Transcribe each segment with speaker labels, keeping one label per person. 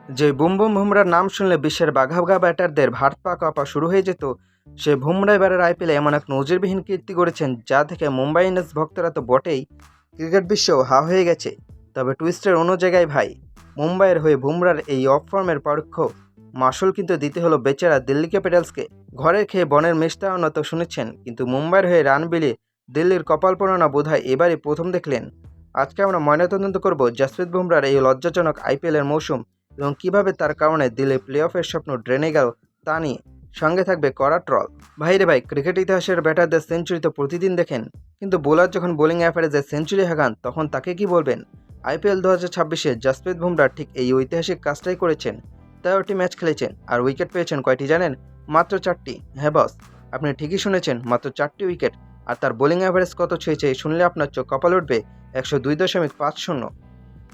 Speaker 1: যে boom boom বুমরার নাম শুনলে বিশ্বের বাঘা ব্যাটারদের ভাত পা কাঁপা শুরু হয়ে যেত, সে বুমরা এবারের আইপিএলে এমন এক নজিরবিহীন কীর্তি গড়েছেন যা থেকে মুম্বাই ইন্ডিয়ান্স ভক্তরা তো বটেই, ক্রিকেট বিশ্বেও হা হয়ে গেছে। তবে টুইস্টের অন্য জায়গায় ভাই, মুম্বাইয়ের হয়ে বুমরার এই অফ ফর্মের পরোক্ষ মাসুল কিন্তু দিতে হলো বেচারা দিল্লি ক্যাপিটালসকে। ঘরের খেয়ে বনের মিষ্টান্ন তো শুনেছেন, কিন্তু মুম্বাইয়ের হয়ে রান বিলিয়ে দিল্লির কপাল পোড়ানো বোধহয় এবারই প্রথম দেখলেন। আজকে আমরা ময়নাতদন্ত করব জসপ্রীত বুমরার এই লজ্জাজনক আইপিএলের মৌসুম এবং কিভাবে তার কারণে দিল্লি প্লে অফের স্বপ্ন ড্রেনে গেল তা নিয়ে। সঙ্গে থাকবে কড়া ট্রল। ভাইরে ভাই, ক্রিকেট ইতিহাসের ব্যাটারদের সেঞ্চুরি তো প্রতিদিন দেখেন, কিন্তু বোলার যখন বোলিং অ্যাভারেজে সেঞ্চুরি হাঁকান তখন তাকে কি বলবেন? আইপিএল 2026-এ জসপ্রীত বুমরা ঠিক এই ঐতিহাসিক কাজটাই করেছেন। 13টি ম্যাচ খেলেছেন আর উইকেট পেয়েছেন কয়টি জানেন? মাত্র 4টি। হ্যাঁ বস, আপনি ঠিকই শুনেছেন, মাত্র 4টি উইকেট। আর তার বোলিং অ্যাভারেজ কত ছুঁয়েছে শুনলে আপনার চোখ কপাল উঠবে, 102.50।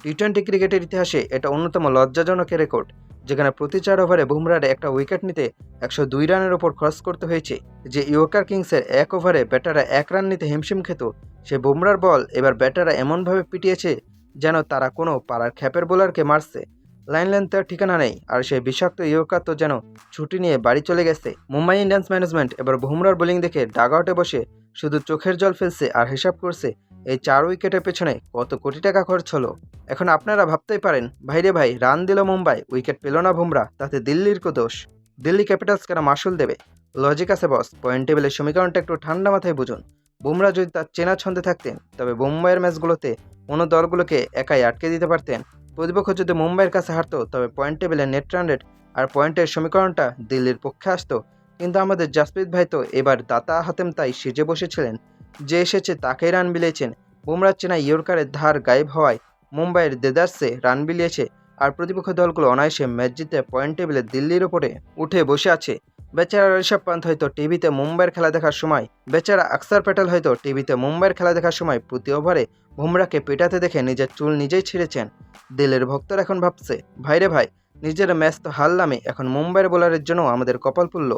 Speaker 1: টি-20 ক্রিকেটের ইতিহাসে এটা অন্যতম লজ্জাজনক রেকর্ড, যেখানে প্রতি 4 ওভারে বুমরার একটা উইকেট নিতে 102 রানের ওপর খরচ করতে হয়েছে। যে ইয়র্কার কিংসের 1 ওভারে ব্যাটাররা 1 রান নিতে হিমশিম খেত, সে বুমরার বল এবার ব্যাটাররা এমনভাবে পিটিয়েছে যেন তারা কোনো পাড়ার খ্যাপের বোলারকে মারছে। লাইন লেন্থের ঠিকানা নেই, আর সেই বিষাক্ত ইয়র্কার তো যেন ছুটি নিয়ে বাড়ি চলে গেছে। মুম্বাই ইন্ডিয়ান্স ম্যানেজমেন্ট এবার বুমরার বোলিং দেখে ডাগআউটে বসে শুধু চোখের জল ফেলছে আর হিসাব করছে এই 4 উইকেটের পেছনে কত কোটি টাকা খরচ হলো। এখন আপনারা ভাবতেই পারেন, ভাইরে ভাই, রান দিল মুম্বাই, উইকেট পেল না বুমরা, তাতে দিল্লির কো দোষ? দিল্লি ক্যাপিটালস কেন মাসুল দেবে? লজিক আছে বস, পয়েন্ট টেবিলের সমীকরণটা একটু ঠান্ডা মাথায় বুঝুন। বুমরা যদি তার চেনা ছন্দে থাকতেন, তবে মুম্বাইয়ের ম্যাচগুলোতে অন্য দলগুলোকে একাই আটকে দিতে পারতেন। প্রতিপক্ষ যদি মুম্বাইয়ের কাছে হারতো, তবে পয়েন্ট টেবিলের নেট রান রেট আর পয়েন্টের সমীকরণটা দিল্লির পক্ষে আসতো। কিন্তু আমাদের জসপ্রীত ভাই তো এবার দাতা হাতেম তাই সেজে বসেছিলেন, যে এসেছে তাকেই রান বিলিয়েছেন। বুমরার চেনা ইয়র্কারের ধার গায়েব হওয়ায় মুম্বাইয়ের দেদারসে রান বিলিয়েছে, আর প্রতিপক্ষ দলগুলো অনায়াসে ম্যাচ জিতে পয়েন্ট টেবিলে দিল্লির ওপরে উঠে বসে আছে। বেচারা ঋষভ পান্ত হয়তো টিভিতে মুম্বাইয়ের খেলা দেখার সময়, বেচারা আকসার প্যাটেল হয়তো টিভিতে মুম্বাইয়ের খেলা দেখার সময় প্রতি ওভারে বুমরাকে পেটাতে দেখে নিজের চুল নিজেই ছিঁড়েছেন। দিল্লির ভক্তরা এখন ভাবছে, ভাইরে ভাই, নিজের ম্যাচ তো হারলামই, এখন মুম্বাইয়ের বোলারের জন্য আমাদের কপাল পুড়ল।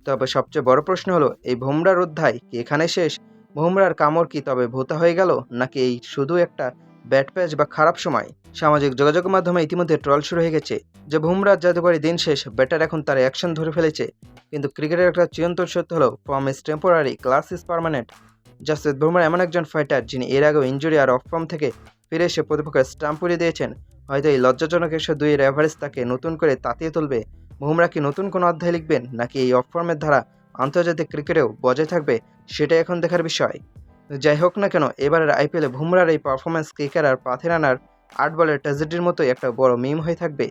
Speaker 1: তবে সবচেয়ে বড় প্রশ্ন হলো, এই বুমরার অধ্যায় কি এখানে শেষ? বুমরার কামড় কি তবে ভোতা হয়ে গেল, নাকি এই শুধু একটা ব্যাট প্যাচ বা খারাপ সময়? সামাজিক যোগাযোগ মাধ্যমে ইতিমধ্যে ট্রল শুরু হয়ে গেছে যে বুমরার জাদুকরি দিন শেষ, ব্যাটার এখন তার অ্যাকশন ধরে ফেলেছে। কিন্তু ক্রিকেটের একটা চিরন্তন সত্য হলো, form is temporary, class is permanent. Jasprit Bumrah এমন একজন ফাইটার, যিনি এর আগেও ইনজুরি আর অফ ফর্ম থেকে ফিরে এসে প্রতিপক্ষের স্টাম্প পুড়িয়ে দিয়েছেন। হয়তো এই লজ্জাজনক 102-এর অ্যাভারেজ তাকে নতুন করে তাতিয়ে তুলবে। বুমরা কি নতুন কোনো অধ্যায় লিখবেন, নাকি এই অফ ফর্মের ধারা আন্তর্জাতিক ক্রিকেটেও বজায় থাকবে, সেটাই এখন দেখার বিষয়। যাই হোক না কেন, এবারের আইপিএলে বুমরার এই পারফরম্যান্স ক্রিকেটার পাথিরানার 8 বলের ট্র্যাজেডির মতোই একটা বড় মিম হয়ে থাকবে।